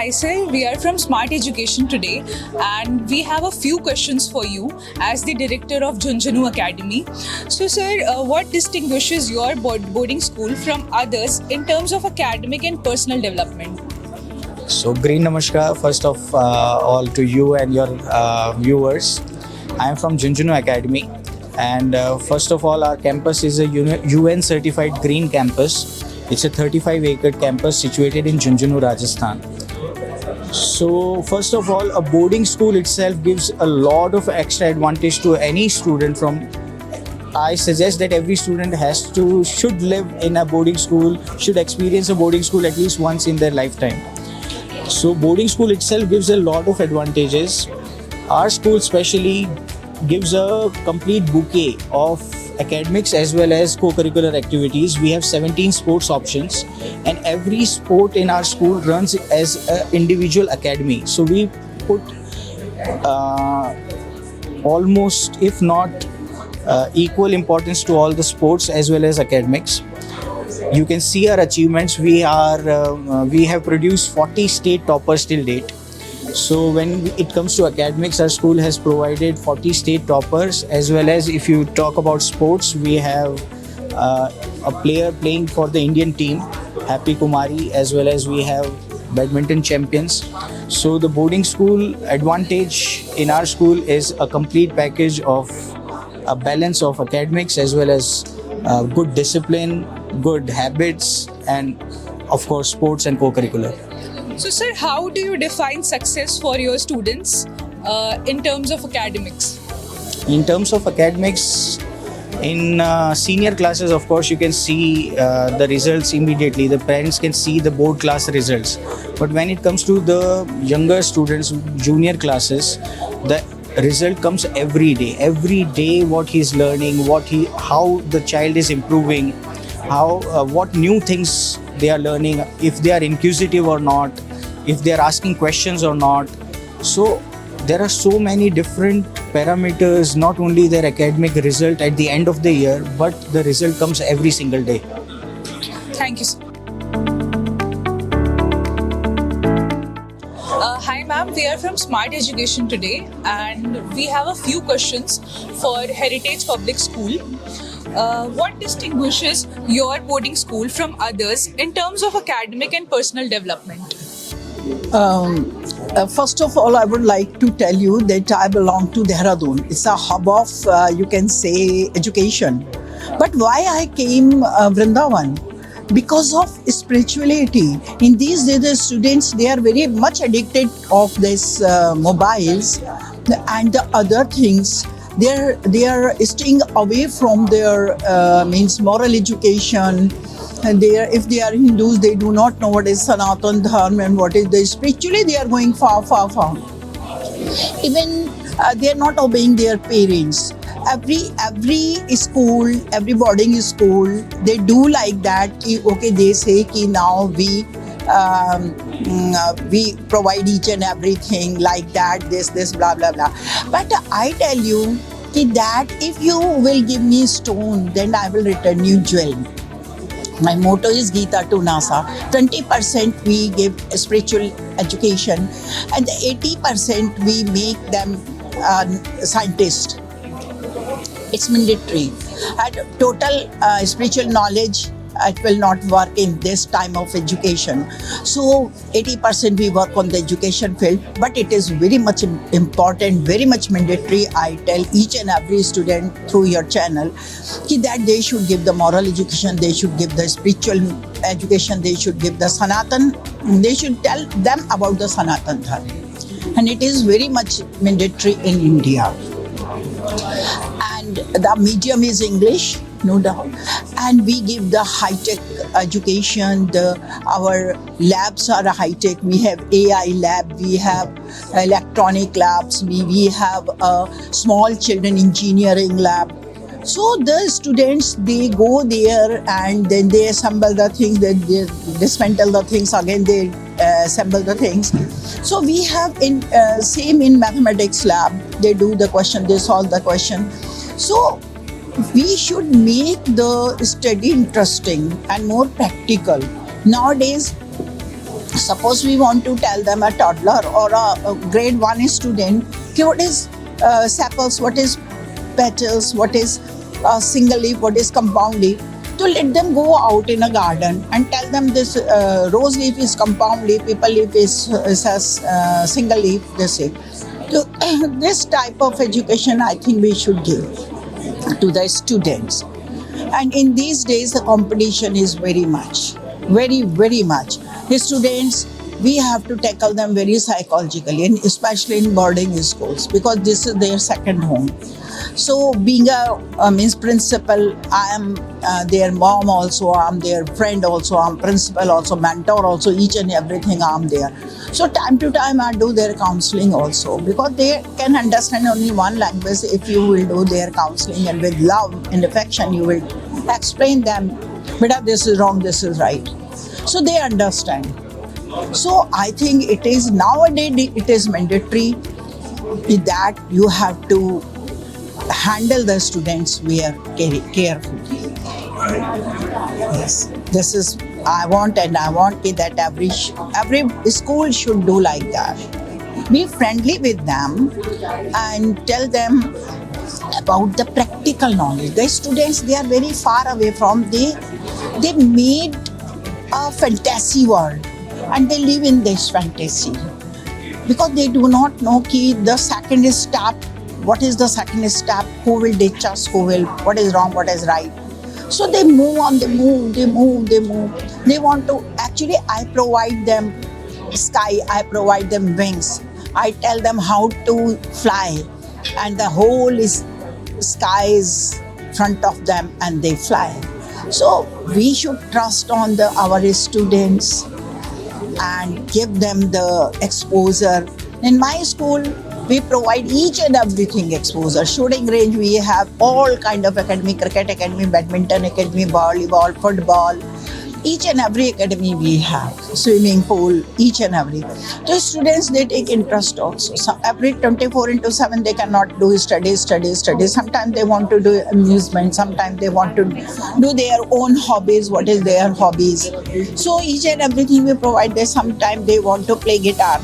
Hi sir, we are from Smart Education today and we have a few questions for you as the director of Jhunjhunu Academy. So sir, what distinguishes your boarding school from others in terms of academic and personal development? So, Green Namaskar, first of all, to you and your viewers. I am from Jhunjhunu Academy, and first of all, our campus is a UN certified green campus. It's a 35-acre campus situated in Jhunjhunu, Rajasthan. So, first of all, a boarding school itself gives a lot of extra advantage to any student. I suggest that every student should live in a boarding school, should experience a boarding school at least once in their lifetime. So boarding school itself gives a lot of advantages. Our school specially gives a complete bouquet of academics as well as co-curricular activities. We have 17 sports options, and every sport in our school runs as an individual academy. So we put almost, if not equal importance to all the sports as well as academics. You can see our achievements. We have produced 40 state toppers till date. So when it comes to academics, our school has provided 40 state toppers, as well as if you talk about sports, we have a player playing for the Indian team, Happy Kumari, as well as we have badminton champions. So the boarding school advantage in our school is a complete package of a balance of academics as well as good discipline, good habits, and of course sports and co-curricular. So sir, how do you define success for your students in terms of academics? In terms of academics, in senior classes, of course, you can see the results immediately. The parents can see the board class results. But when it comes to the younger students, junior classes, the result comes every day. Every day, what he's learning, how the child is improving, what new things they are learning, if they are inquisitive or not, if they are asking questions or not. So there are so many different parameters, not only their academic result at the end of the year, but the result comes every single day. Thank you sir. Hi ma'am, we are from Smart Education today and we have a few questions for Heritage Public School. What distinguishes your boarding school from others in terms of academic and personal development? First of all, I would like to tell you that I belong to Dehradun. It's a hub of, you can say, education. But why I came Vrindavan? Because of spirituality. In these days, the students, they are very much addicted of this mobiles and the other things. They are staying away from their moral education. And if they are Hindus, they do not know what is Sanatan Dharma and what is the spiritually. They are going far. Even they are not obeying their parents. Every school, every boarding school, they do like that. Okay, they say ki now we provide each and everything like that. This blah blah blah. But I tell you that if you will give me stone, then I will return you jewel. My motto is Gita to NASA. 20% we give spiritual education, and 80% we make them scientists. It's mandatory. And total spiritual knowledge, it will not work in this time of education. So 80% we work on the education field, but it is very much important, very much mandatory. I tell each and every student through your channel that they should give the moral education, they should give the spiritual education, they should give the Sanatan, they should tell them about the Sanatan Dharma. And it is very much mandatory in India. And the medium is English, no doubt. And we give the high-tech education. Our labs are high-tech. We have AI lab, we have electronic labs, we have a small children engineering lab. So the students, they go there and then they assemble the things, they dismantle the things, again they assemble the things. So we have same in mathematics lab, they do the question, they solve the question. So we should make the study interesting and more practical. Nowadays, Suppose we want to tell them, a toddler or a grade 1 student, okay, what is sepals, what is petals, what is single leaf, what is compound leaf, to let them go out in a garden and tell them this rose leaf is compound leaf, people leaf is single leaf, this thing. So this type of education I think we should give to the students. And in these days the competition is very much, very much. The students, we have to tackle them very psychologically, and especially in boarding schools, because this is their second home. So being a means principal, I am their mom also, I'm their friend also, I'm principal also, mentor also, each and everything I'm there. So time to time I do their counseling also, because they can understand only one language if you will do their counseling, and with love and affection you will explain them, beta this is wrong, this is right. So they understand. So I think it is nowadays it is mandatory that you have to handle the students very carefully. Yes, this is I want that every school should do like that. Be friendly with them and tell them about the practical knowledge. The students, they are very far away from, they made a fantasy world and they live in this fantasy because they do not know the second step. What is the second step? Who will ditch us? What is wrong? What is right? So they move on, they move. They want to, actually I provide them sky, I provide them wings. I tell them how to fly, and the whole sky is front of them and they fly. So we should trust on our students and give them the exposure. In my school, we provide each and everything exposure. Shooting range, we have all kind of academy, cricket academy, badminton academy, volleyball, football. Each and every academy we have, swimming pool, each and every. So students, they take interest also. So every 24/7 they cannot do studies. Sometimes they want to do amusement. Sometimes they want to do their own hobbies. What is their hobbies? So each and everything we provide them. Sometimes they want to play guitar.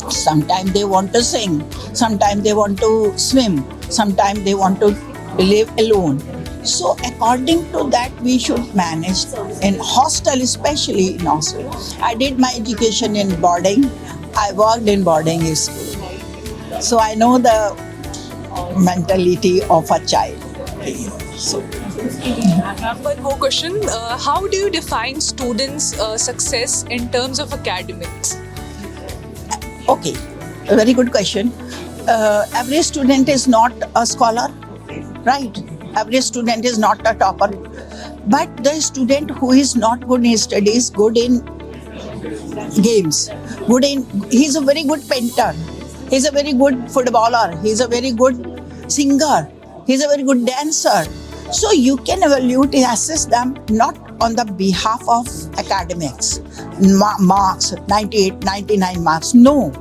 Sometimes they want to sing. Sometimes they want to swim. Sometimes they want to live alone. So according to that, we should manage in hostel, especially in hostel. I did my education in boarding. I worked in boarding school. So I know the mentality of a child. So, I have one more question. How do you define students' success in terms of academics? okay, a very good question. Every student is not a scholar, right? Every student is not a topper, but the student who is not good in studies, good in games, he's a very good painter, he's a very good footballer, he's a very good singer, he's a very good dancer. So you can evaluate, assess them not on the behalf of academics, marks, 98, 99 marks, no.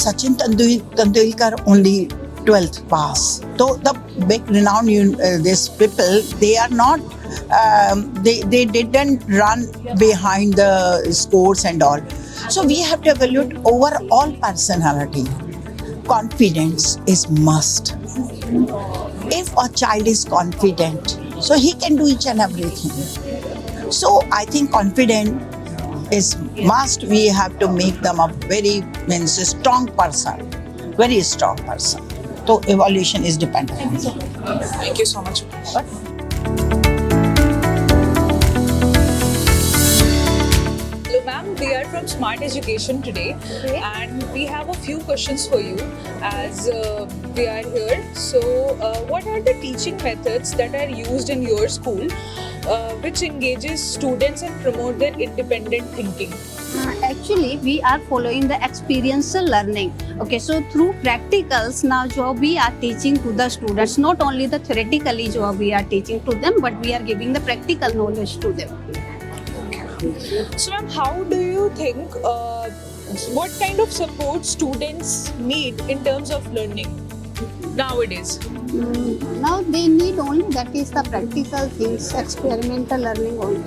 Sachin Tendulkar only 12th pass. So the big renowned these people, they are not, they didn't run behind the scores and all. So we have to evaluate overall personality. Confidence is must. If a child is confident, so he can do each and everything. So I think confident is must. We have to make them a very strong person, very strong person. So evaluation is dependent on that. Thank you so much. Hello ma'am, we are from Smart Education today and we have a few questions for you as we are here. So what are the teaching methods that are used in your school which engages students and promote their independent thinking? Actually, we are following the experiential learning. Okay, so through practicals now, job we are teaching to the students, not only the theoretically job we are teaching to them, but we are giving the practical knowledge to them. So ma'am, how do you think, what kind of support students need in terms of learning nowadays? Now they need only that is the practical things, experimental learning only.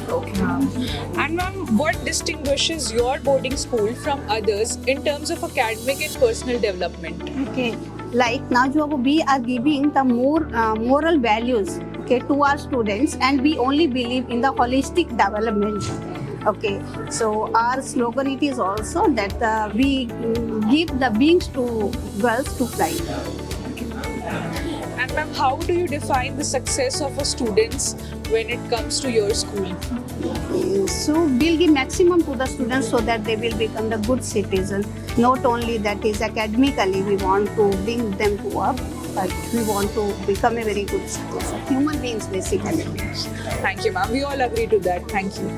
Okay ma'am. And ma'am, what distinguishes your boarding school from others in terms of academic and personal development? Okay, like now we are giving the more moral values, okay, to our students, and we only believe in the holistic development. Okay, so our slogan it is also that we give the wings to girls to fly. And ma'am, how do you define the success of a students when it comes to your school? So we'll give maximum to the students so that they will become the good citizen. Not only that is academically we want to bring them to up, but we want to become a very good citizen. Human beings basically. Thank you, ma'am. We all agree to that. Thank you.